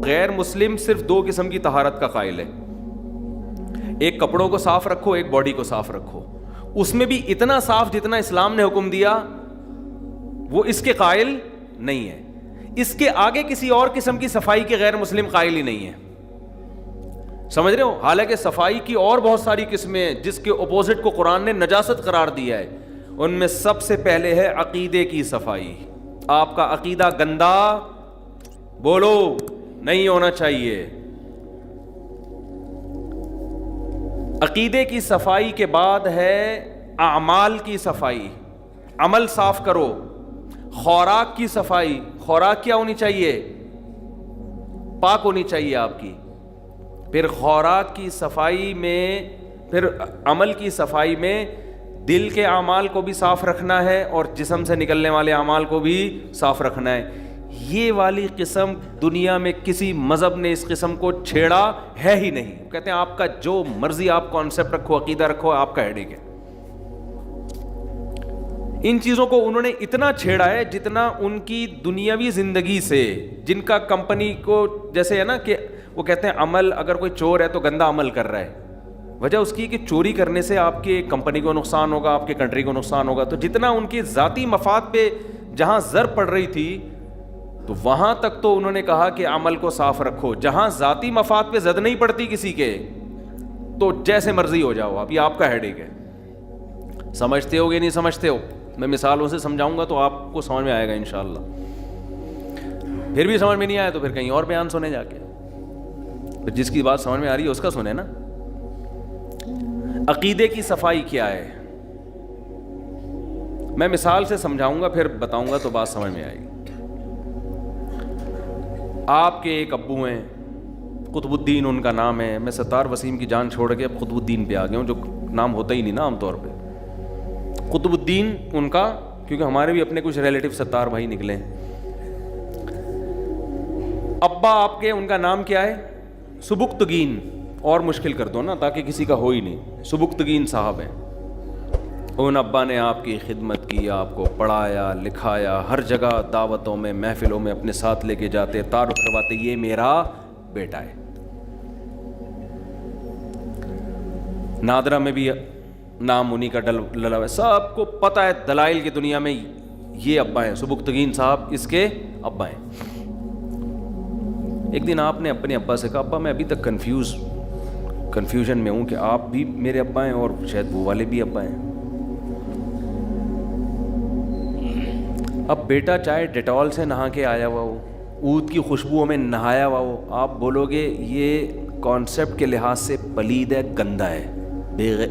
غیر مسلم صرف دو قسم کی طہارت کا قائل ہے, ایک کپڑوں کو صاف رکھو, ایک باڈی کو صاف رکھو. اس میں بھی اتنا صاف جتنا اسلام نے حکم دیا وہ اس کے قائل نہیں ہے. اس کے آگے کسی اور قسم کی صفائی کے غیر مسلم قائل ہی نہیں ہے. سمجھ رہے ہو؟ حالانکہ صفائی کی اور بہت ساری قسمیں ہیں جس کے اپوزٹ کو قرآن نے نجاست قرار دیا ہے. ان میں سب سے پہلے ہے عقیدے کی صفائی. آپ کا عقیدہ گندا بولو نہیں ہونا چاہیے. عقیدے کی صفائی کے بعد ہے اعمال کی صفائی, عمل صاف کرو. خوراک کی صفائی, خوراک کیا ہونی چاہیے؟ پاک ہونی چاہیے آپ کی. پھر خوراک کی صفائی میں, پھر عمل کی صفائی میں دل کے اعمال کو بھی صاف رکھنا ہے اور جسم سے نکلنے والے اعمال کو بھی صاف رکھنا ہے. یہ والی قسم دنیا میں کسی مذہب نے اس قسم کو چھیڑا ہے ہی نہیں. کہتے ہیں آپ کا جو مرضی آپ کانسیپٹ رکھو, عقیدہ رکھو, آپ کا ہیڈیک ہے. ان چیزوں کو انہوں نے اتنا چھیڑا ہے جتنا ان کی دنیاوی زندگی سے, جن کا کمپنی کو جیسے ہے نا کہ وہ کہتے ہیں عمل, اگر کوئی چور ہے تو گندا عمل کر رہا ہے. وجہ اس کی کہ چوری کرنے سے آپ کی کمپنی کو نقصان ہوگا, آپ کی کنٹری کو نقصان ہوگا. تو جتنا ان کی ذاتی مفاد پہ جہاں زر پڑ رہی تھی تو وہاں تک تو انہوں نے کہا کہ عمل کو صاف رکھو. جہاں ذاتی مفاد پہ زد نہیں پڑتی کسی کے تو جیسے مرضی ہو جاؤ آپ, یہ آپ کا ہیڈیک ہے. سمجھتے ہو گے نہیں سمجھتے ہو؟ میں مثالوں سے سمجھاؤں گا تو آپ کو سمجھ میں آئے گا انشاءاللہ. پھر بھی سمجھ میں نہیں آیا تو پھر کہیں اور بیان سنے جا کے. جس کی بات سمجھ میں آ رہی ہے اس کا سنے نا. عقیدے کی صفائی کیا ہے میں مثال سے سمجھاؤں گا, پھر بتاؤں گا تو بات سمجھ میں آئے گی. آپ کے ایک ابو ہیں, قطب الدین ان کا نام ہے. میں ستار وسیم کی جان چھوڑ کے اب قطب الدین پہ آ گیا ہوں, جو نام ہوتا ہی نہیں نا عام طور پہ. قطب الدین ان کا, کیونکہ ہمارے بھی اپنے کچھ ریلیٹو ستار بھائی نکلے. ابا آپ کے, ان کا نام کیا ہے؟ سبکتگین. اور مشکل کر دو نا تاکہ کسی کا ہو ہی نہیں. سبکتگین صاحب ہیں. ان ابا نے آپ کی خدمت کی, آپ کو پڑھایا لکھایا, ہر جگہ دعوتوں میں محفلوں میں اپنے ساتھ لے کے جاتے, تعارف کرواتے, یہ میرا بیٹا ہے. نادرہ میں بھی نام انہی کا ڈلا ہے, سب کو پتہ ہے دلائل کی دنیا میں یہ ابا ہیں, سبکتگین صاحب اس کے ابا ہیں. ایک دن آپ نے اپنے ابا سے کہا, ابا میں ابھی تک کنفیوژن میں ہوں کہ آپ بھی میرے ابا ہیں اور شاید وہ والے بھی ابا ہیں. اب بیٹا چاہے ڈیٹول سے نہا کے آیا ہوا ہو, عود کی خوشبوؤں میں نہایا ہوا ہو, آپ بولو گے یہ کانسیپٹ کے لحاظ سے پلید ہے, گندا ہے,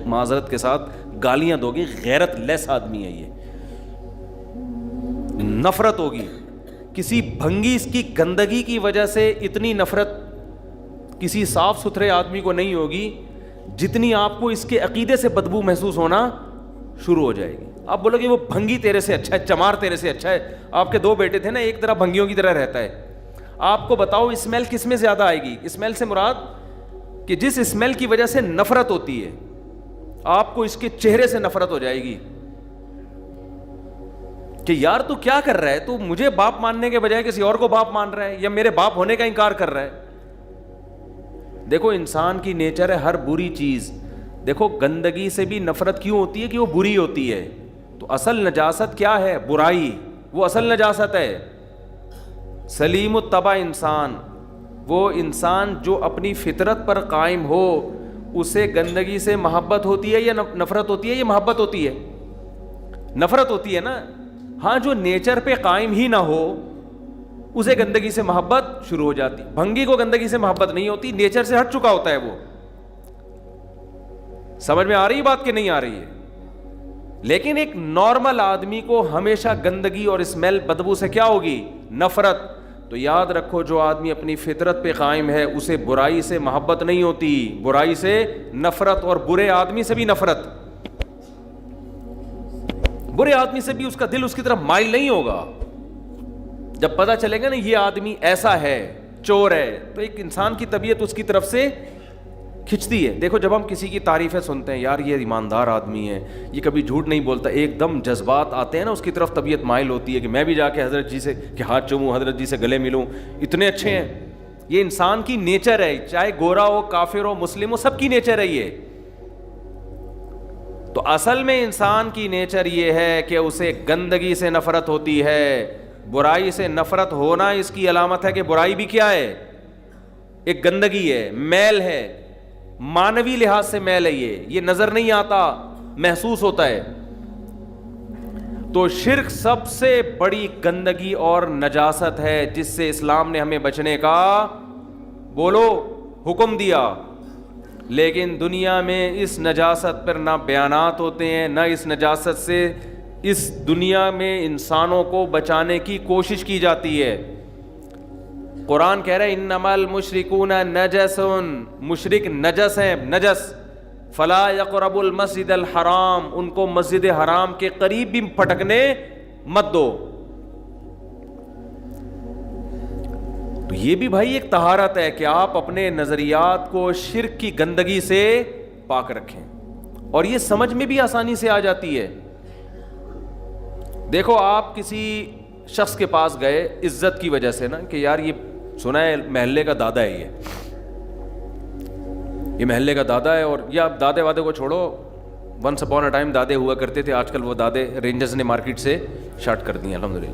معذرت کے ساتھ گالیاں دو گے, غیرت لیس آدمی ہے یہ. نفرت ہوگی کسی بھنگی اس کی گندگی کی وجہ سے. اتنی نفرت کسی صاف ستھرے آدمی کو نہیں ہوگی جتنی آپ کو اس کے عقیدے سے بدبو محسوس ہونا شروع ہو جائے گی. آپ بولو گے وہ بھنگی تیرے سے اچھا ہے, چمار تیرے سے اچھا ہے. آپ کے دو بیٹے تھے نا, ایک طرح بھنگیوں کی طرح رہتا ہے. آپ کو بتاؤ اسمیل کس میں زیادہ آئے گی؟ اسمیل سے مراد کہ جس اسمیل کی وجہ سے نفرت ہوتی ہے, آپ کو اس کے چہرے سے نفرت ہو جائے گی کہ یار تو کیا کر رہا ہے, تو مجھے باپ ماننے کے بجائے کسی اور کو باپ مان رہا ہے, یا میرے باپ ہونے کا انکار کر رہا ہے. دیکھو انسان کی نیچر ہے ہر بری چیز. دیکھو گندگی سے بھی نفرت کیوں ہوتی ہے کہ وہ بری ہوتی ہے. تو اصل نجاست کیا ہے؟ برائی, وہ اصل نجاست ہے. سلیم الطبع انسان, وہ انسان جو اپنی فطرت پر قائم ہو, اسے گندگی سے محبت ہوتی ہے یا نفرت ہوتی ہے؟ یہ محبت ہوتی ہے, نفرت ہوتی ہے نا. ہاں جو نیچر پہ قائم ہی نہ ہو اسے گندگی سے محبت شروع ہو جاتی. بھنگی کو گندگی سے محبت نہیں ہوتی, نیچر سے ہٹ چکا ہوتا ہے وہ. سمجھ میں آ رہی بات کہ نہیں آ رہی ہے؟ لیکن ایک نارمل آدمی کو ہمیشہ گندگی اور اسمیل بدبو سے کیا ہوگی؟ نفرت. تو یاد رکھو جو آدمی اپنی فطرت پہ قائم ہے اسے برائی سے محبت نہیں ہوتی, برائی سے نفرت, اور برے آدمی سے بھی نفرت. برے آدمی سے بھی اس کا دل اس کی طرف مائل نہیں ہوگا. جب پتہ چلے گا نا یہ آدمی ایسا ہے, چور ہے, تو ایک انسان کی طبیعت اس کی طرف سے کھنچتی ہے. دیکھو جب ہم کسی کی تعریفیں سنتے ہیں, یار یہ ایماندار آدمی ہے, یہ کبھی جھوٹ نہیں بولتا, ایک دم جذبات آتے ہیں نا, اس کی طرف طبیعت مائل ہوتی ہے کہ میں بھی جا کے حضرت جی سے کہ ہاتھ چوموں, حضرت جی سے گلے ملوں, اتنے اچھے ہیں. یہ انسان کی نیچر ہے, چاہے گورا ہو, کافر ہو, مسلم ہو, سب کی نیچر ہے یہ. تو اصل میں انسان کی نیچر یہ ہے کہ اسے گندگی سے نفرت ہوتی ہے. برائی سے نفرت ہونا اس کی علامت ہے کہ برائی بھی کیا ہے, ایک گندگی ہے, میل ہے, مانوی لحاظ سے میل ہے. یہ نظر نہیں آتا, محسوس ہوتا ہے. تو شرک سب سے بڑی گندگی اور نجاست ہے جس سے اسلام نے ہمیں بچنے کا بولو حکم دیا. لیکن دنیا میں اس نجاست پر نہ بیانات ہوتے ہیں, نہ اس نجاست سے اس دنیا میں انسانوں کو بچانے کی کوشش کی جاتی ہے. قرآن کہہ رہا ہے انما المشرکون نجس, مشرک نجس ہیں, نجس. فلا یقربوا المسجد الحرام, ان کو مسجد حرام کے قریب بھی پھٹکنے مت دو. تو یہ بھی بھائی ایک طہارت ہے کہ آپ اپنے نظریات کو شرک کی گندگی سے پاک رکھیں, اور یہ سمجھ میں بھی آسانی سے آ جاتی ہے. دیکھو آپ کسی شخص کے پاس گئے عزت کی وجہ سے نا, کہ یار یہ سنا ہے محلے کا دادا ہے, یہ محلے کا دادا ہے. اور یہ آپ دادے وادے کو چھوڑو, ونس اپون اے ٹائم دادے ہوا کرتے تھے, آج کل وہ دادے رینجرز نے مارکیٹ سے شارٹ کر دی ہیں الحمدللہ.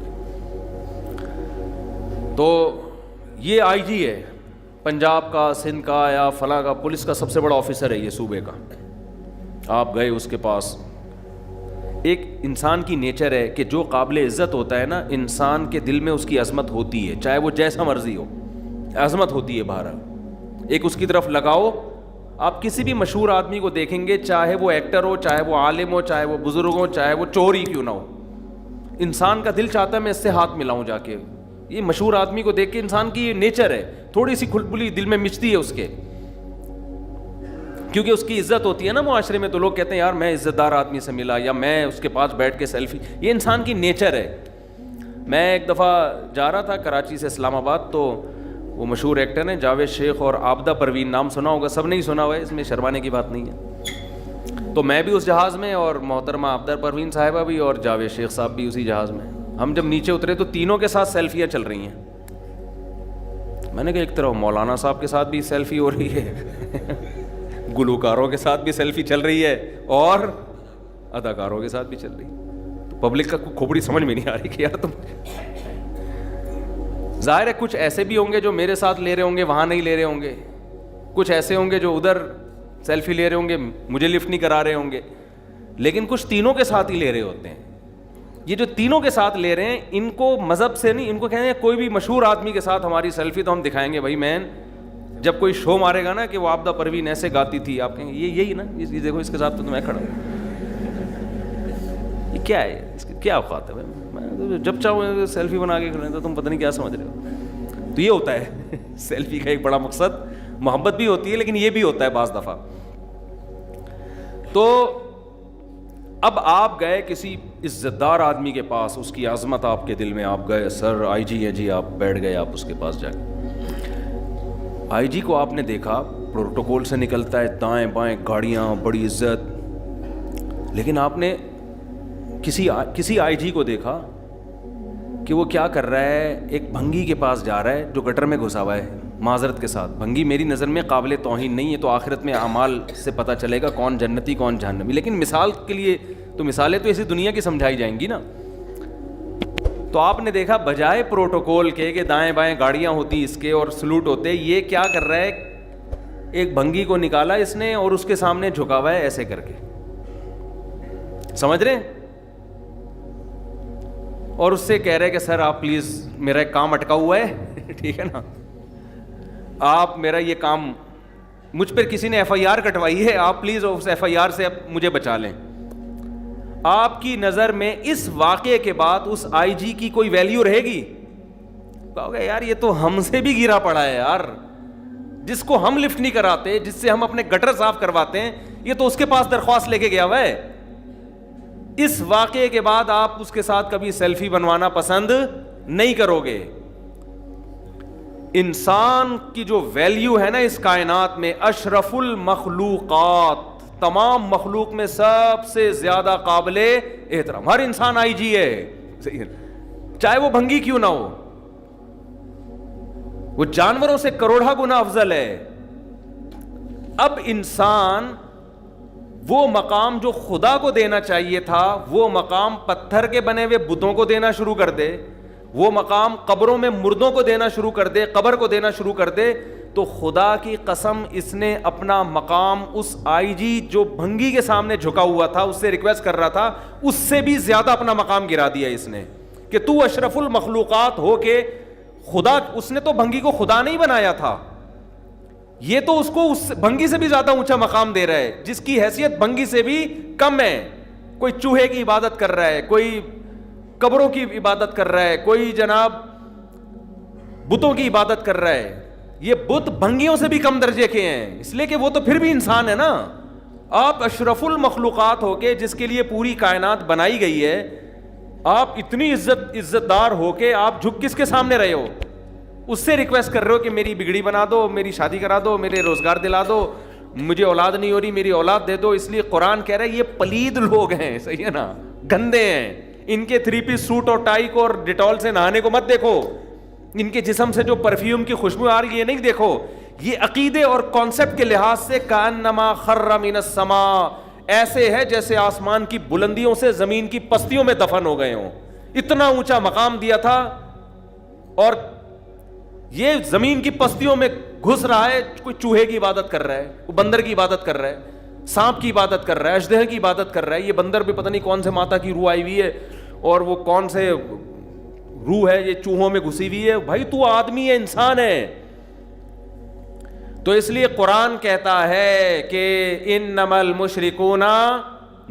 تو یہ آئی جی ہے پنجاب کا, سندھ کا, یا فلاں کا, پولیس کا سب سے بڑا آفیسر ہے یہ صوبے کا. آپ گئے اس کے پاس. ایک انسان کی نیچر ہے کہ جو قابل عزت ہوتا ہے نا, انسان کے دل میں اس کی عظمت ہوتی ہے, چاہے وہ جیسا مرضی ہو, عظمت ہوتی ہے بہرحال. ایک اس کی طرف لگاؤ. آپ کسی بھی مشہور آدمی کو دیکھیں گے, چاہے وہ ایکٹر ہو, چاہے وہ عالم ہو, چاہے وہ بزرگ ہو, چاہے وہ چور ہی کیوں نہ ہو, انسان کا دل چاہتا ہے میں اس سے ہاتھ ملاؤں جا کے. یہ مشہور آدمی کو دیکھ کے انسان کی یہ نیچر ہے, تھوڑی سی کھلبلی دل میں مچتی ہے اس کے, کیونکہ اس کی عزت ہوتی ہے نا معاشرے میں. تو لوگ کہتے ہیں یار میں عزت دار آدمی سے ملا, یا میں اس کے پاس بیٹھ کے سیلفی. یہ انسان کی نیچر ہے. میں ایک دفعہ جا رہا تھا کراچی سے اسلام آباد, تو وہ مشہور ایکٹر ہیں جاوید شیخ اور عابدہ پروین, نام سنا ہوگا, سب نہیں سنا ہوا ہے, اس میں شرمانے کی بات نہیں ہے. تو میں بھی اس جہاز میں, اور محترمہ عابدہ پروین صاحبہ بھی, اور جاوید شیخ صاحب بھی اسی جہاز میں. ہم جب نیچے اترے تو تینوں کے ساتھ سیلفیاں چل رہی ہیں. میں نے کہا ایک طرف مولانا صاحب کے ساتھ بھی سیلفی ہو رہی ہے, گلوکاروں کے ساتھ بھی سیلفی چل رہی ہے, اور اداکاروں کے ساتھ بھی چل رہی ہے. تو پبلک کا کھوپڑی سمجھ میں نہیں آ رہی کہ یار تم, ظاہر ہے کچھ ایسے بھی ہوں گے جو میرے ساتھ لے رہے ہوں گے, وہاں نہیں لے رہے ہوں گے. کچھ ایسے ہوں گے جو ادھر سیلفی لے رہے ہوں گے, مجھے لفٹ نہیں کرا رہے ہوں گے. لیکن کچھ تینوں کے ساتھ ہی لے رہے ہوتے ہیں. یہ جو تینوں کے ساتھ لے رہے ہیں, ان کو مذہب سے نہیں, ان کو کہتے ہیں کوئی بھی مشہور آدمی کے ساتھ ہماری سیلفی تو ہم دکھائیں گے. بھائی مین جب کوئی شو مارے گا نا کہ وہ عابدہ پروین ایسے گاتی تھی, آپ کہیں گے یہی نا, یہ دیکھو اس کے ساتھ تو میں کھڑا ہوں, یہ کیا ہے, اس کی کیا اوقات ہے بھائی, میں جب چاہوں سیلفی بنا کے کھڑے تو تم پتہ نہیں کیا سمجھ رہے ہو. تو یہ ہوتا ہے سیلفی کا ایک بڑا مقصد, محبت بھی ہوتی ہے لیکن یہ بھی ہوتا ہے بعض دفعہ. تو اب آپ گئے کسی عزت دار آدمی کے پاس, اس کی عظمت آپ کے دل میں, آپ گئے, سر آئی جی ہے جی, آپ بیٹھ گئے, آپ اس کے پاس جا کے. آئی جی کو آپ نے دیکھا پروٹوکول سے نکلتا ہے, دائیں بائیں گاڑیاں, بڑی عزت. لیکن آپ نے کسی آئی جی کو دیکھا کہ وہ کیا کر رہا ہے, ایک بھنگی کے پاس جا رہا ہے جو گٹر میں گھسا ہوا ہے. معذرت کے ساتھ, بھنگی میری نظر میں قابل توہین نہیں ہے, تو آخرت میں اعمال سے پتہ چلے گا کون جنتی کون جہنمی. لیکن مثال کے لیے تو مثالیں تو اسی دنیا کی سمجھائی جائیں گی نا. تو آپ نے دیکھا بجائے پروٹوکول کے کہ دائیں بائیں گاڑیاں ہوتی اس کے اور سلوٹ ہوتے, یہ کیا کر رہا ہے, ایک بھنگی کو نکالا اس نے اور اس کے سامنے جھکا ہوا ہے ایسے کر کے, سمجھ رہے ہیں, اور اس سے کہہ رہے کہ سر آپ پلیز میرا ایک کام اٹکا ہوا ہے, ٹھیک ہے نا, آپ میرا یہ کام, مجھ پر کسی نے ایف آئی آر کٹوائی ہے, آپ پلیز اس ایف آئی آر سے اب مجھے بچا لیں. آپ کی نظر میں اس واقعے کے بعد اس آئی جی کی کوئی ویلیو رہے گی؟ کہو گے یار یہ تو ہم سے بھی گرا پڑا ہے یار, جس کو ہم لفٹ نہیں کراتے, جس سے ہم اپنے گٹر صاف کرواتے ہیں, یہ تو اس کے پاس درخواست لے کے گیا ہوا ہے. اس واقعے کے بعد آپ اس کے ساتھ کبھی سیلفی بنوانا پسند نہیں کرو گے. انسان کی جو ویلیو ہے نا اس کائنات میں, اشرف المخلوقات, تمام مخلوق میں سب سے زیادہ قابل احترام, ہر انسان آئی جی ہے, چاہے وہ بھنگی کیوں نہ ہو. وہ جانوروں سے کروڑا گنا افضل ہے. اب انسان وہ مقام جو خدا کو دینا چاہیے تھا وہ مقام پتھر کے بنے ہوئے بتوں کو دینا شروع کر دے, وہ مقام قبروں میں مردوں کو دینا شروع کر دے, قبر کو دینا شروع کر دے, تو خدا کی قسم اس نے اپنا مقام اس آئی جی جو بھنگی کے سامنے جھکا ہوا تھا, اس سے ریکویسٹ کر رہا تھا, اس سے بھی زیادہ اپنا مقام گرا دیا اس نے کہ تو اشرف المخلوقات ہو کے خدا. اس نے تو بھنگی کو خدا نہیں بنایا تھا, یہ تو اس کو اس بھنگی سے بھی زیادہ اونچا مقام دے رہا ہے جس کی حیثیت بھنگی سے بھی کم ہے. کوئی چوہے کی عبادت کر رہا ہے, کوئی قبروں کی عبادت کر رہا ہے, کوئی جناب بتوں کی عبادت کر رہا ہے. یہ بت بھنگیوں سے بھی کم درجے کے ہیں, اس لیے کہ وہ تو پھر بھی انسان ہے نا. آپ اشرف المخلوقات ہو کے جس کے لیے پوری کائنات بنائی گئی ہے, آپ اتنی عزت دار ہو کے آپ جھک کس کے سامنے رہے ہو؟ اس سے ریکویسٹ کر رہے ہو کہ میری بگڑی بنا دو, میری شادی کرا دو, میرے روزگار دلا دو, مجھے اولاد نہیں ہو رہی, میری اولاد دے دو. اس لیے قرآن کہہ رہا ہے یہ پلید لوگ ہیں, صحیح ہے نا, گندے ہیں. ان کے 3 پیس سوٹ اور ٹائی کو اور ڈیٹول سے نہانے کو مت دیکھو, ان کے جسم سے جو پرفیوم کی خوشبو آ رہی ہے یہ نہیں دیکھو. یہ عقیدے اور کانسیپٹ کے لحاظ سے کانما خر من السماء, ایسے ہے جیسے آسمان کی بلندیوں سے زمین کی پستیوں میں دفن ہو گئے ہوں. اتنا اونچا مقام دیا تھا اور یہ زمین کی پستیوں میں گھس رہا ہے. کوئی چوہے کی عبادت کر رہا ہے, وہ بندر کی عبادت کر رہا ہے, سانپ کی عبادت کر رہا ہے, اژدہے کی عبادت کر رہا ہے. یہ بندر بھی پتہ نہیں کون سے ماتا کی روح آئی ہوئی ہے اور وہ کون سے روح ہے یہ چوہوں میں گھسی ہوئی ہے. بھائی تو آدمی ہے, انسان ہے. تو اس لیے قرآن کہتا ہے کہ انما المشرکون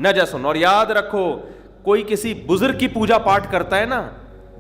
نجس. اور یاد رکھو کوئی کسی بزرگ کی پوجا پاٹ کرتا ہے نا,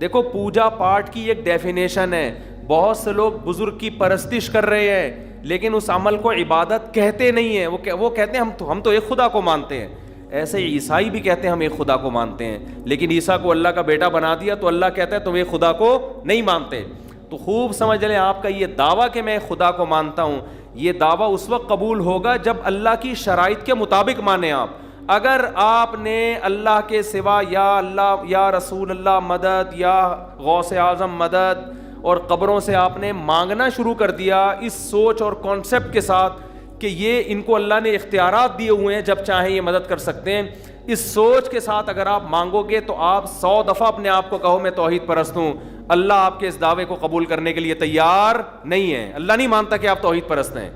دیکھو پوجا پاٹ کی ایک ڈیفینیشن ہے. بہت سے لوگ بزرگ کی پرستش کر رہے ہیں لیکن اس عمل کو عبادت کہتے نہیں ہیں. وہ کہتے ہیں ہم تو ایک خدا کو مانتے ہیں. ایسے عیسائی بھی کہتے ہیں ہم ایک خدا کو مانتے ہیں, لیکن عیسیٰ کو اللہ کا بیٹا بنا دیا تو اللہ کہتا ہے تم ایک خدا کو نہیں مانتے. تو خوب سمجھ لیں آپ کا یہ دعویٰ کہ میں خدا کو مانتا ہوں, یہ دعویٰ اس وقت قبول ہوگا جب اللہ کی شرائط کے مطابق مانیں آپ. اگر آپ نے اللہ کے سوا یا اللہ یا رسول اللہ مدد یا غوث اعظم مدد اور قبروں سے آپ نے مانگنا شروع کر دیا اس سوچ اور کانسیپٹ کے ساتھ کہ یہ ان کو اللہ نے اختیارات دیے ہوئے ہیں, جب چاہیں یہ مدد کر سکتے ہیں, اس سوچ کے ساتھ اگر آپ مانگو گے تو آپ 100 دفعہ اپنے آپ کو کہو میں توحید پرست ہوں, اللہ آپ کے اس دعوے کو قبول کرنے کے لیے تیار نہیں ہے. اللہ نہیں مانتا کہ آپ توحید پرست ہیں.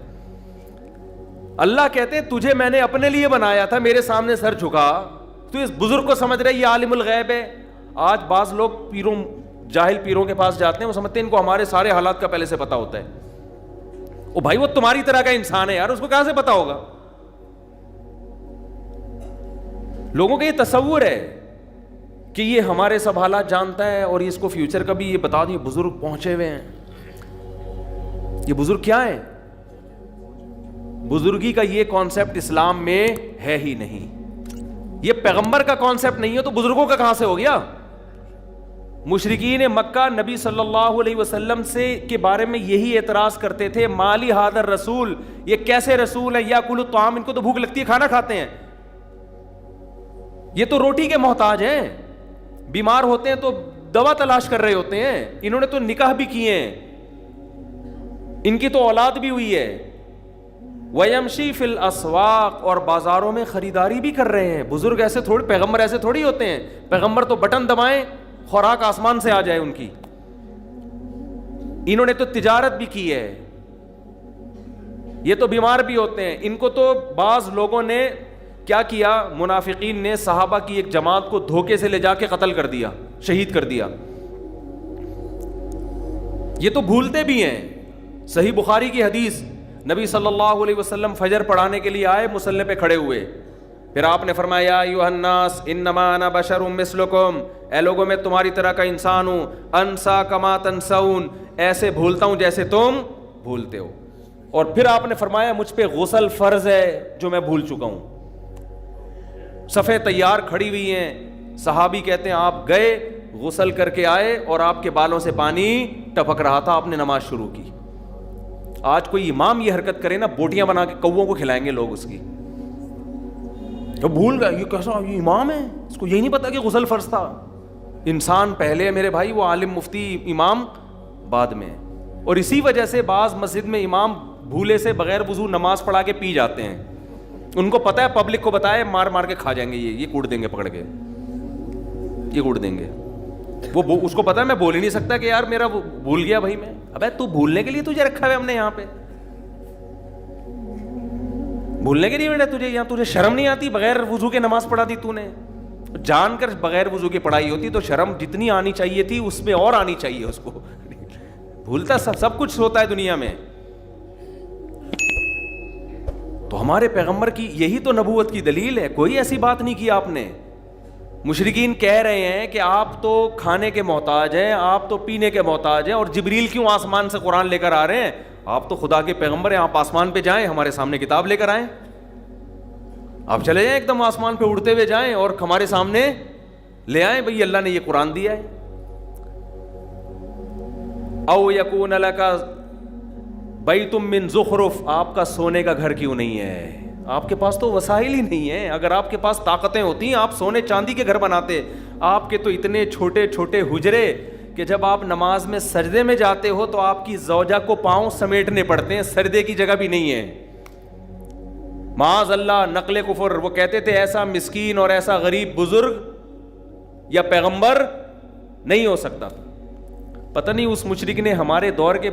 اللہ کہتے ہیں تجھے میں نے اپنے لیے بنایا تھا, میرے سامنے سر جھکا, تو اس بزرگ کو سمجھ رہے یہ عالم الغیب ہے. آج بعض لوگ جاہل پیروں کے پاس جاتے ہیں, وہ سمجھتے ہیں ان کو ہمارے سارے حالات کا پہلے سے پتا ہوتا ہے. او بھائی وہ تمہاری طرح کا انسان ہے یار, اس کو کہاں سے پتا ہوگا؟ لوگوں کا یہ تصور ہے کہ یہ ہمارے سب حالات جانتا ہے اور اس کو فیوچر کا بھی یہ بتا دیں. بزرگ پہنچے ہوئے ہیں, یہ بزرگ کیا ہے؟ بزرگی کا یہ کانسیپٹ اسلام میں ہے ہی نہیں. یہ پیغمبر کا کانسیپٹ نہیں ہے تو بزرگوں کا کہاں سے ہو گیا؟ مشرکین مکہ نبی صلی اللہ علیہ وسلم سے کے بارے میں یہی اعتراض کرتے تھے, مالی حاضر رسول, یہ کیسے رسول ہے, یاکل الطعام, ان کو تو بھوک لگتی ہے کھانا کھاتے ہیں, یہ تو روٹی کے محتاج ہیں, بیمار ہوتے ہیں تو دوا تلاش کر رہے ہوتے ہیں, انہوں نے تو نکاح بھی کیے ہیں, ان کی تو اولاد بھی ہوئی ہے. وَيَمْشِي فِي الْأَسْوَاقِ, اور بازاروں میں خریداری بھی کر رہے ہیں. بزرگ ایسے تھوڑی, پیغمبر ایسے تھوڑی ہوتے ہیں. پیغمبر تو بٹن دبائیں خوراک آسمان سے آ جائے ان کی. انہوں نے تو تجارت بھی کی ہے, یہ تو بیمار بھی ہوتے ہیں. ان کو تو بعض لوگوں نے کیا کیا, منافقین نے صحابہ کی ایک جماعت کو دھوکے سے لے جا کے قتل کر دیا, شہید کر دیا. یہ تو بھولتے بھی ہیں. صحیح بخاری کی حدیث, نبی صلی اللہ علیہ وسلم فجر پڑھانے کے لیے آئے, مصلی پہ کھڑے ہوئے, پھر آپ نے فرمایا یا ایھا الناس انما انا بشر مثلکم, اے لوگوں میں تمہاری طرح کا انسان ہوں, انسا کما تنسون, ایسے بھولتا ہوں جیسے تم بھولتے ہو. اور پھر آپ نے فرمایا مجھ پہ غسل فرض ہے جو میں بھول چکا ہوں. صفیں تیار کھڑی ہوئی ہیں, صحابی کہتے ہیں آپ گئے, غسل کر کے آئے اور آپ کے بالوں سے پانی ٹپک رہا تھا, آپ نے نماز شروع کی. آج کوئی امام یہ حرکت کرے نا, بوٹیاں بنا کے کووں کو کھلائیں گے لوگ اس کی. تو بھول گیا یہ کیسا, یہ امام ہے, اس کو یہی نہیں پتا کہ غسل فرض تھا. انسان پہلے میرے بھائی, وہ عالم مفتی امام بعد میں. اور اسی وجہ سے بعض مسجد میں امام بھولے سے بغیر وضو نماز پڑھا کے پی جاتے ہیں. ان کو پتہ ہے پبلک کو بتائے مار مار کے کھا جائیں گے, یہ کوٹ دیں گے پکڑ کے, یہ کوٹ دیں گے. وہ اس کو پتا ہے میں بول ہی نہیں سکتا کہ یار میرا بھول گیا بھائی میں. ابے تو بھولنے کے لیے تجھے رکھا ہے ہم نے یہاں پہ, بھولنے کے لیے بیٹا تجھے یہاں. تجھے شرم نہیں آتی؟ بغیر وضو کے نماز پڑھا دی تو نے, جان کر بغیر وضو کی پڑھائی ہوتی تو شرم جتنی آنی چاہیے تھی اس میں اور آنی چاہیے اس کو. بھولتا سب کچھ ہوتا ہے دنیا میں. تو ہمارے پیغمبر کی یہی تو نبوت کی دلیل ہے, کوئی ایسی بات نہیں کی آپ نے. مشرکین کہہ رہے ہیں کہ آپ تو کھانے کے محتاج ہیں, آپ تو پینے کے محتاج ہیں, اور جبریل کیوں آسمان سے قرآن لے کر آ رہے ہیں؟ آپ تو خدا کے پیغمبر ہیں, آپ آسمان پہ جائیں, ہمارے سامنے کتاب لے کر آئیں. آپ چلے جائیں ایک دم آسمان پہ اڑتے ہوئے جائیں اور ہمارے سامنے لے آئیں, بھئی اللہ نے یہ قرآن دیا ہے. او یکون لک بیت من زخرف, آپ کا سونے کا گھر کیوں نہیں ہے؟ آپ کے پاس تو وسائل ہی نہیں ہیں. اگر آپ کے پاس طاقتیں ہوتی آپ سونے چاندی کے گھر بناتے. آپ کے تو اتنے چھوٹے چھوٹے حجرے کہ جب آپ نماز میں سجدے میں جاتے ہو تو آپ کی زوجہ کو پاؤں سمیٹنے پڑتے ہیں, سجدے کی جگہ بھی نہیں ہے. معاذ اللہ, نقل کفر. وہ کہتے تھے ایسا مسکین اور ایسا غریب بزرگ یا پیغمبر نہیں ہو سکتا. پتہ نہیں اس مشرک نے ہمارے دور کے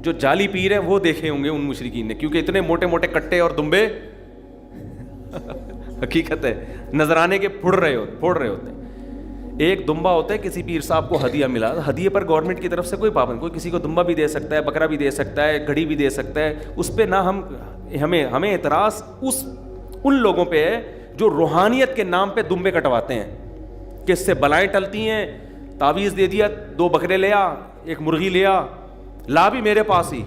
جو جعلی پیر ہیں وہ دیکھے ہوں گے ان مشرکین نے, کیونکہ اتنے موٹے موٹے کٹے اور دمبے حقیقت ہے نذرانے کے پھوڑ رہے ہوتے ہیں. ایک دمبا ہوتا ہے, کسی پیر صاحب کو ہدیہ ملا, ہدیے پر گورنمنٹ کی طرف سے کوئی پابند, کوئی کسی کو دمبا بھی دے سکتا ہے, بکرا بھی دے سکتا ہے, گھڑی بھی دے سکتا ہے. اس پہ نہ ہمیں اعتراض ان لوگوں پہ ہے جو روحانیت کے نام پہ دمبے کٹواتے ہیں کہ اس سے بلائیں ٹلتی ہیں. تعویذ دے دیا, 2 بکرے لیا, 1 مرغی لیا, لا بھی میرے پاس ہی,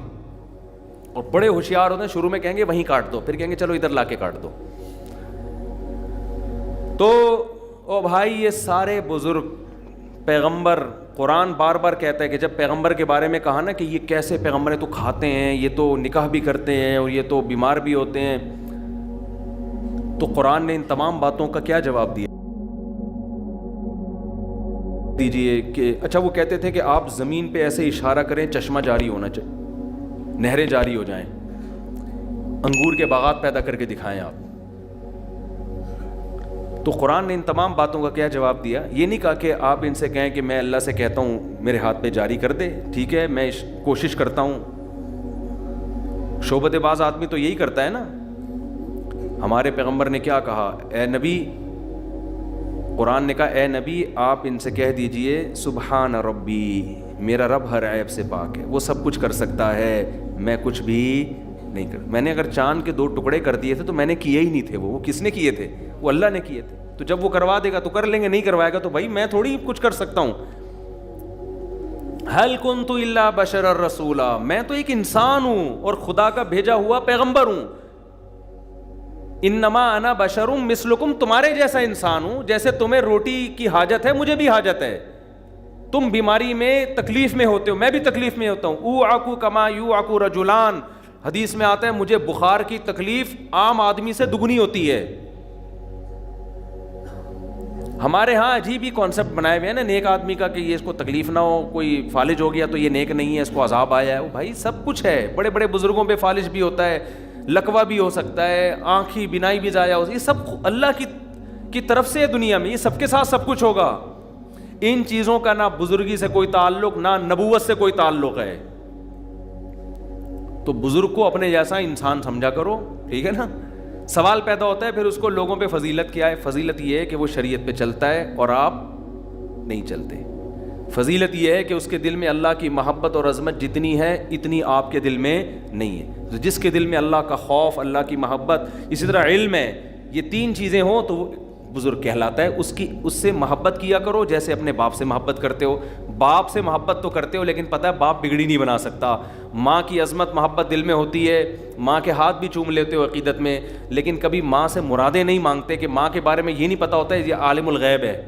اور بڑے ہوشیار ہوتے ہیں. شروع میں کہیں گے وہیں کاٹ دو, پھر کہیں گے چلو ادھر لا کے کاٹ دو. تو او بھائی یہ سارے بزرگ پیغمبر, قرآن بار بار کہتا ہے کہ جب پیغمبر کے بارے میں کہا نا کہ یہ کیسے پیغمبر ہیں, تو کھاتے ہیں, یہ تو نکاح بھی کرتے ہیں, اور یہ تو بیمار بھی ہوتے ہیں, تو قرآن نے ان تمام باتوں کا کیا جواب دیا دیجئے کہ اچھا وہ کہتے تھے کہ آپ زمین پہ ایسے اشارہ کریں چشمہ جاری ہونا چاہیے, نہریں جاری ہو جائیں, انگور کے باغات پیدا کر کے دکھائیں آپ. تو قرآن نے ان تمام باتوں کا کیا جواب دیا؟ یہ نہیں کہا کہ آپ ان سے کہیں کہ میں اللہ سے کہتا ہوں میرے ہاتھ پہ جاری کر دے, ٹھیک ہے میں کوشش کرتا ہوں. شعبت باز آدمی تو یہی کرتا ہے نا. ہمارے پیغمبر نے کیا کہا؟ اے نبی, قرآن نے کہا اے نبی آپ ان سے کہہ دیجئے سبحان ربی, میرا رب ہر عیب سے پاک ہے, وہ سب کچھ کر سکتا ہے, میں کچھ بھی نہیں کر. میں نے اگر چاند کے 2 ٹکڑے کر دیے تھے تو میں نے کیے ہی نہیں تھے, وہ کس نے کیے تھے؟ وہ اللہ نے کیے تھے. تو جب وہ کروا دے گا تو کر لیں گے, نہیں کروائے گا تو بھائی میں تھوڑی کچھ کر سکتا ہوں. هل كنت الا بشرا رسولا, میں تو ایک انسان ہوں اور خدا کا بھیجا ہوا پیغمبر ہوں. انما انا بشر مثلکم, تمہارے جیسا انسان ہوں, جیسے تمہیں روٹی کی حاجت ہے مجھے بھی حاجت ہے. تم بیماری میں تکلیف میں ہوتے ہو, میں بھی تکلیف میں ہوتا ہوں. اوعکو کما یوعکو رجلان, حدیث میں آتا ہے مجھے بخار کی تکلیف عام آدمی سے دگنی ہوتی ہے. ہمارے ہاں عجیب ہی کانسیپٹ بنائے ہوئے ہیں نا نیک آدمی کا کہ یہ اس کو تکلیف نہ ہو, کوئی فالج ہو گیا تو یہ نیک نہیں ہے, اس کو عذاب آیا ہے. بھائی سب کچھ ہے, بڑے بڑے بزرگوں پہ فالج بھی ہوتا ہے, لکوہ بھی ہو سکتا ہے, آنکھی بینائی بھی ضائع ہو, یہ سب اللہ کی طرف سے ہے دنیا میں, یہ سب کے ساتھ سب کچھ ہوگا. ان چیزوں کا نہ بزرگی سے کوئی تعلق نہ نبوت سے کوئی تعلق ہے. تو بزرگ کو اپنے جیسا انسان سمجھا کرو, ٹھیک ہے نا. سوال پیدا ہوتا ہے پھر اس کو لوگوں پہ فضیلت کیا ہے؟ فضیلت یہ ہے کہ وہ شریعت پہ چلتا ہے اور آپ نہیں چلتے. فضیلت یہ ہے کہ اس کے دل میں اللہ کی محبت اور عظمت جتنی ہے اتنی آپ کے دل میں نہیں ہے. تو جس کے دل میں اللہ کا خوف, اللہ کی محبت, اسی طرح علم ہے, یہ 3 چیزیں ہوں تو وہ بزرگ کہلاتا ہے. اس سے محبت کیا کرو جیسے اپنے باپ سے محبت کرتے ہو. باپ سے محبت تو کرتے ہو لیکن پتہ ہے باپ بگڑی نہیں بنا سکتا. ماں کی عظمت محبت دل میں ہوتی ہے, ماں کے ہاتھ بھی چوم لیتے ہو عقیدت میں, لیکن کبھی ماں سے مرادیں نہیں مانگتے کہ ماں کے بارے میں یہ نہیں پتہ ہوتا ہے یہ عالم الغیب ہے.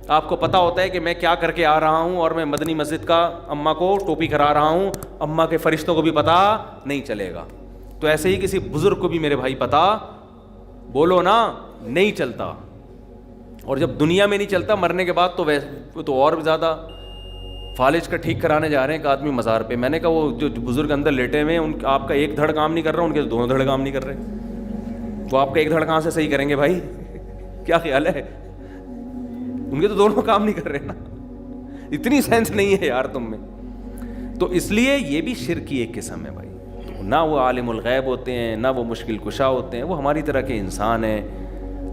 آپ کو پتہ ہوتا ہے کہ میں کیا کر کے آ رہا ہوں اور میں مدنی مسجد کا اماں کو ٹوپی کرا رہا ہوں, اماں کے فرشتوں کو بھی پتہ نہیں چلے گا. تو ایسے ہی کسی بزرگ کو بھی میرے بھائی پتہ بولو نا نہیں چلتا. اور جب دنیا میں نہیں چلتا مرنے کے بعد تو اور بھی زیادہ فالج کا ٹھیک کرانے جا رہے ہیں ایک آدمی مزار پہ. میں نے کہا وہ جو بزرگ اندر لیٹے ہوئے ہیں ان آپ کا ایک دھڑ کام نہیں کر رہا, ان کے دونوں دھڑ کام نہیں کر رہے. وہ آپ کا ایک دھڑ کہاں سے صحیح کریں گے بھائی؟ کیا خیال ہے؟ ان کے تو دونوں کام نہیں کر رہے نا. اتنی سینس نہیں ہے یار تم میں. تو اس لیے یہ بھی شرک کی ایک قسم ہے بھائی. نہ وہ عالم الغیب ہوتے ہیں, نہ وہ مشکل کشا ہوتے ہیں, وہ ہماری طرح کے انسان ہیں.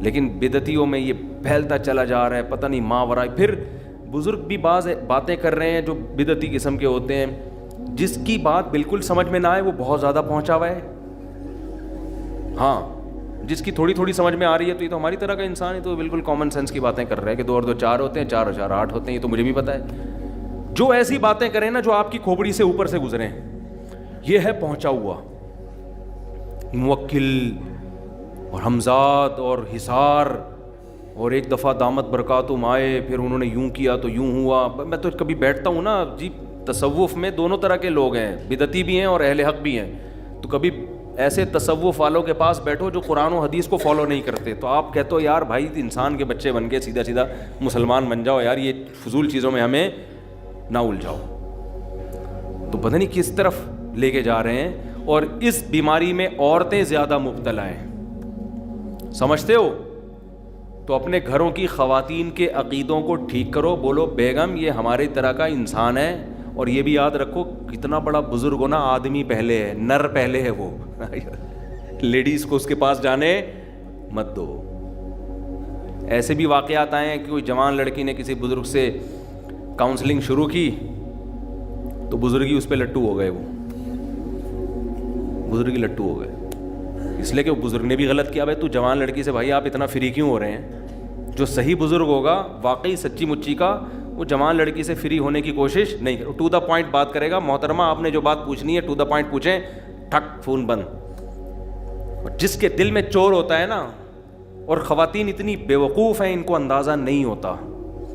لیکن بدعتیوں میں یہ پھیلتا چلا جا رہا ہے, پتہ نہیں ماورا. پھر بزرگ بھی بعض باتیں کر رہے ہیں جو بدعتی قسم کے ہوتے ہیں, جس کی بات بالکل سمجھ میں نہ آئے وہ بہت زیادہ پہنچا ہوا ہے. ہاں, جس کی تھوڑی تھوڑی سمجھ میں آ رہی ہے تو یہ تو ہماری طرح کا انسان ہے, تو بالکل کامن سینس کی باتیں کر رہے ہیں کہ 2 اور 2 4 ہوتے ہیں, 4 اور 4 8 ہوتے ہیں. یہ تو مجھے بھی پتہ ہے. جو ایسی باتیں کریں نا جو آپ کی کھوپڑی سے اوپر سے گزریں, یہ ہے پہنچا ہوا. موکل اور حمزات اور حصار, اور ایک دفعہ دامت برکاتہم آئے, پھر انہوں نے یوں کیا تو یوں ہوا. میں تو کبھی بیٹھتا ہوں نا جی, تصوف میں دونوں طرح کے لوگ ہیں, بدعتی بھی ہیں اور اہل حق بھی ہیں. تو کبھی ایسے تصوف والوں کے پاس بیٹھو جو قرآن و حدیث کو فالو نہیں کرتے, تو آپ کہتے ہو یار بھائی انسان کے بچے بن کے سیدھا سیدھا مسلمان بن جاؤ یار, یہ فضول چیزوں میں ہمیں نہ الجھاؤ. تو پتہ نہیں کس طرف لے کے جا رہے ہیں. اور اس بیماری میں عورتیں زیادہ مبتلا ہیں, سمجھتے ہو؟ تو اپنے گھروں کی خواتین کے عقیدوں کو ٹھیک کرو. بولو بیگم یہ ہماری طرح کا انسان ہے, اور یہ بھی یاد رکھو کتنا بڑا بزرگ ہونا, آدمی پہلے ہے, نر پہلے ہے وہ. لیڈیز کو اس کے پاس جانے مت دو. ایسے بھی واقعات آئے ہیں کہ کوئی جوان لڑکی نے کسی بزرگ سے کاؤنسلنگ شروع کی تو بزرگی اس پہ لٹو ہو گئے. وہ بزرگی لٹو ہو گئے اس لیے کہ وہ بزرگ نے بھی غلط کیا. بھائی تو جوان لڑکی سے بھائی آپ اتنا فری کیوں ہو رہے ہیں؟ جو صحیح بزرگ ہوگا واقعی سچی مچی کا, وہ جوان لڑکی سے فری ہونے کی کوشش نہیں کرے, ٹو دا پوائنٹ بات کرے گا. محترمہ آپ نے جو بات پوچھنی ہے ٹو دا پوائنٹ پوچھیں, ٹھک فون بند. جس کے دل میں چور ہوتا ہے نا, اور خواتین اتنی بیوقوف ہیں ان کو اندازہ نہیں ہوتا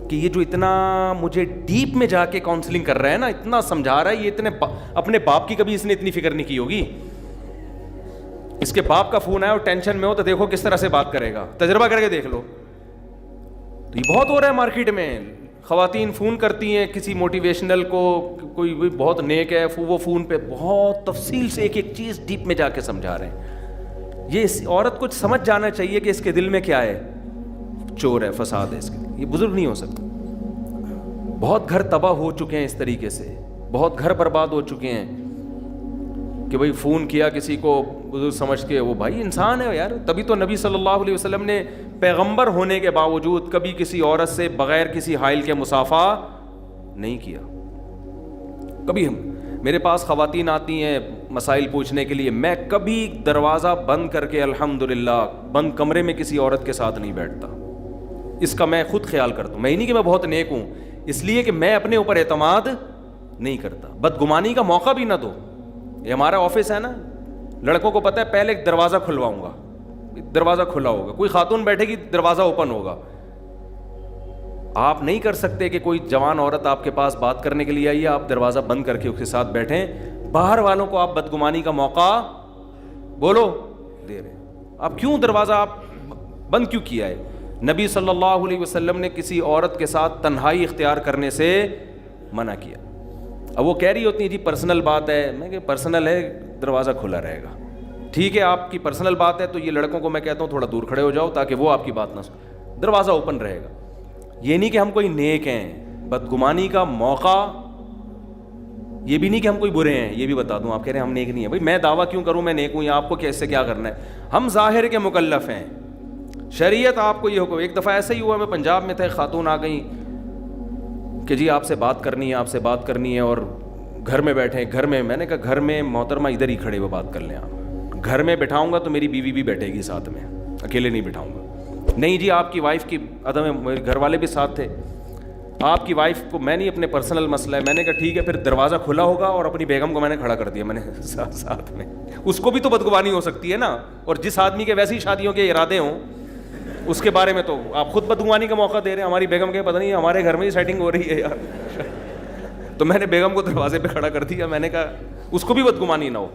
کہ یہ جو اتنا مجھے ڈیپ میں جا کے کاؤنسلنگ کر رہا ہے نا, اتنا سمجھا رہا ہے, یہ اتنے اپنے باپ کی کبھی اس نے اتنی فکر نہیں کی ہوگی. اس کے باپ کا فون آیا اور ٹینشن میں ہو تو دیکھو کس طرح سے بات کرے گا, تجربہ کر کے دیکھ لو. تو یہ بہت ہو رہا ہے مارکیٹ میں. خواتین فون کرتی ہیں کسی موٹیویشنل کو, کوئی بہت نیک ہے, وہ فون پہ بہت تفصیل سے ایک ایک چیز ڈیپ میں جا کے سمجھا رہے ہیں. یہ اس عورت کو سمجھ جانا چاہیے کہ اس کے دل میں کیا ہے, چور ہے, فساد ہے اس کے. یہ بزرگ نہیں ہو سکتا. بہت گھر تباہ ہو چکے ہیں اس طریقے سے, بہت گھر برباد ہو چکے ہیں کہ بھائی فون کیا کسی کو بزرگ سمجھ کے, وہ بھائی انسان ہے یار. تبھی تو نبی صلی اللہ علیہ وسلم نے پیغمبر ہونے کے باوجود کبھی کسی عورت سے بغیر کسی حائل کے مصافحہ نہیں کیا. کبھی میرے پاس خواتین آتی ہیں مسائل پوچھنے کے لیے, میں کبھی دروازہ بند کر کے الحمدللہ بند کمرے میں کسی عورت کے ساتھ نہیں بیٹھتا. اس کا میں خود خیال کرتا ہوں. میں ہی نہیں کہ میں بہت نیک ہوں, اس لیے کہ میں اپنے اوپر اعتماد نہیں کرتا. بدگمانی کا موقع بھی نہ دو. یہ ہمارا آفس ہے نا, لڑکوں کو پتہ ہے پہلے ایک دروازہ کھلواؤں گا, دروازہ کھلا ہوگا, کوئی خاتون بیٹھے گی دروازہ اوپن ہوگا. آپ نہیں کر سکتے کہ کوئی جوان عورت آپ کے پاس بات کرنے کے لیے آئی ہے, آپ دروازہ بند کر کے اس کے ساتھ بیٹھیں. باہر والوں کو آپ بدگمانی کا موقع بولو دے رہے. آپ کیوں دروازہ آپ بند کیوں کیا ہے؟ نبی صلی اللہ علیہ وسلم نے کسی عورت کے ساتھ تنہائی اختیار کرنے سے منع کیا. اب وہ کہہ رہی ہوتی ہیں جی پرسنل بات ہے. میں کہ پرسنل ہے, دروازہ کھلا رہے گا. ٹھیک ہے آپ کی پرسنل بات ہے تو یہ لڑکوں کو میں کہتا ہوں تھوڑا دور کھڑے ہو جاؤ تاکہ وہ آپ کی بات نہ سنیں, دروازہ اوپن رہے گا. یہ نہیں کہ ہم کوئی نیک ہیں, بدگمانی کا موقع. یہ بھی نہیں کہ ہم کوئی برے ہیں, یہ بھی بتا دوں. آپ کہہ رہے ہیں ہم نیک نہیں ہیں. بھائی میں دعویٰ کیوں کروں میں نیک ہوں, یا آپ کو کیسے کیا کرنا ہے؟ ہم ظاہر کے مکلف ہیں. شریعت آپ کو یہ حکم. ایک دفعہ ایسا ہی ہوا, میں پنجاب میں تھا, ایک خاتون آ گئی کہ جی آپ سے بات کرنی ہے, آپ سے بات کرنی ہے, اور گھر میں بیٹھے. گھر میں, میں نے کہا گھر میں محترمہ ادھر ہی کھڑے ہوئے بات کر لیں. آپ گھر میں بٹھاؤں گا تو میری بیوی بھی بیٹھے گی ساتھ میں, اکیلے نہیں بٹھاؤں گا. نہیں جی آپ کی وائف کی عدم, میرے گھر والے بھی ساتھ تھے. آپ کی وائف کو میں نہیں, اپنے پرسنل مسئلہ ہے. میں نے کہا ٹھیک ہے, پھر دروازہ کھلا ہوگا, اور اپنی بیگم کو میں نے کھڑا کر دیا. میں نے ساتھ میں, اس کو بھی تو بدگمانی ہو سکتی ہے نا. اور جس آدمی کے ویسی شادیوں کے ارادے ہوں اس کے بارے میں تو آپ خود بدگمانی کا موقع دے رہے ہیں. ہماری بیگم کے پتہ نہیں ہمارے گھر میں ہی سیٹنگ ہو رہی ہے یار. تو میں نے بیگم کو دروازے پہ کھڑا کر دیا. میں نے کہا اس کو بھی بدگمانی نہ ہو.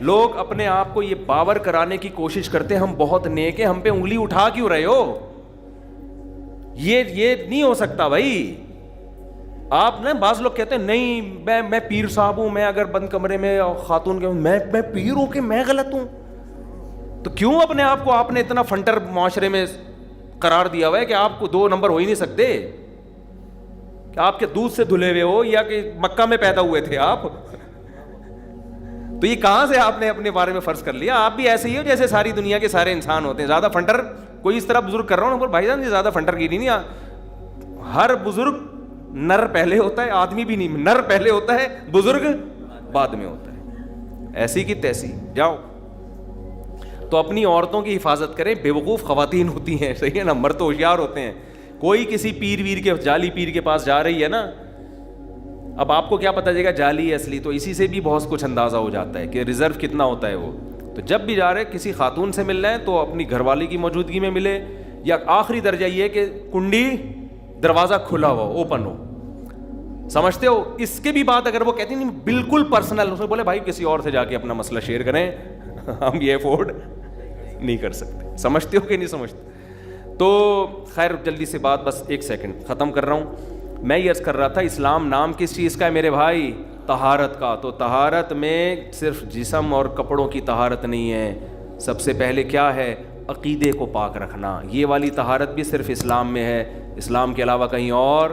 لوگ اپنے آپ کو یہ باور کرانے کی کوشش کرتے ہیں ہم بہت نیک ہیں, ہم پہ انگلی اٹھا کیوں رہے ہو؟ یہ نہیں ہو سکتا بھائی. آپ نا بعض لوگ کہتے ہیں نہیں میں پیر صاحب ہوں, میں اگر بند کمرے میں خاتون کے میں پیر ہوں کہ میں غلط ہوں. تو کیوں اپنے آپ کو آپ نے اتنا فنٹر معاشرے میں قرار دیا ہوا ہے کہ آپ کو 2 نمبر ہو ہی نہیں سکتے, کہ آپ کے دودھ سے دھلے ہوئے ہو یا کہ مکہ میں پیدا ہوئے تھے آپ. تو یہ کہاں سے آپ نے اپنے بارے میں فرض کر لیا؟ آپ بھی ایسے ہی ہو جیسے ساری دنیا کے سارے انسان ہوتے ہیں. زیادہ فنٹر کوئی اس طرح بزرگ کر رہا ہوں نا, بھائی جان یہ زیادہ فنٹر کی نہیں. ہر بزرگ نر پہلے ہوتا ہے, آدمی بھی نہیں, نر پہلے ہوتا ہے, بزرگ بعد میں ہوتا ہے. ایسی کی تیسی جاؤ. تو اپنی عورتوں کی حفاظت کریں, بیوقوف خواتین ہوتی ہیں, صحیح ہے نا, مرد تو ہوشیار ہوتے ہیں. کوئی کسی پیر ویر کے جعلی پیر کے پاس جا رہی ہے نا, اب آپ کو کیا پتہ چلے گا جعلی ہے اصلی, تو اسی سے بھی بہت کچھ اندازہ ہو جاتا ہے کہ ریزرو کتنا ہوتا ہے وہ. تو جب بھی جا رہے کسی خاتون سے ملنا ہے تو اپنی گھر والی کی موجودگی میں ملے, یا آخری درجہ یہ کہ کنڈی دروازہ کھلا ہوا اوپن ہو. سمجھتے ہو؟ اس کے بھی بعد اگر وہ کہتی نہیں بالکل پرسنل, اس میں بولے بھائی کسی اور سے جا کے اپنا مسئلہ شیئر کریں, ہم یہ افورڈ نہیں کر سکتے. سمجھتے ہو کہ نہیں سمجھتے؟ تو خیر جلدی سے بات, بس 1 سیکنڈ ختم کر رہا ہوں. میں یہ عرض کر رہا تھا اسلام نام کس چیز کا ہے میرے بھائی؟ طہارت کا. تو طہارت میں صرف جسم اور کپڑوں کی طہارت نہیں ہے, سب سے پہلے کیا ہے؟ عقیدے کو پاک رکھنا. یہ والی طہارت بھی صرف اسلام میں ہے, اسلام کے علاوہ کہیں اور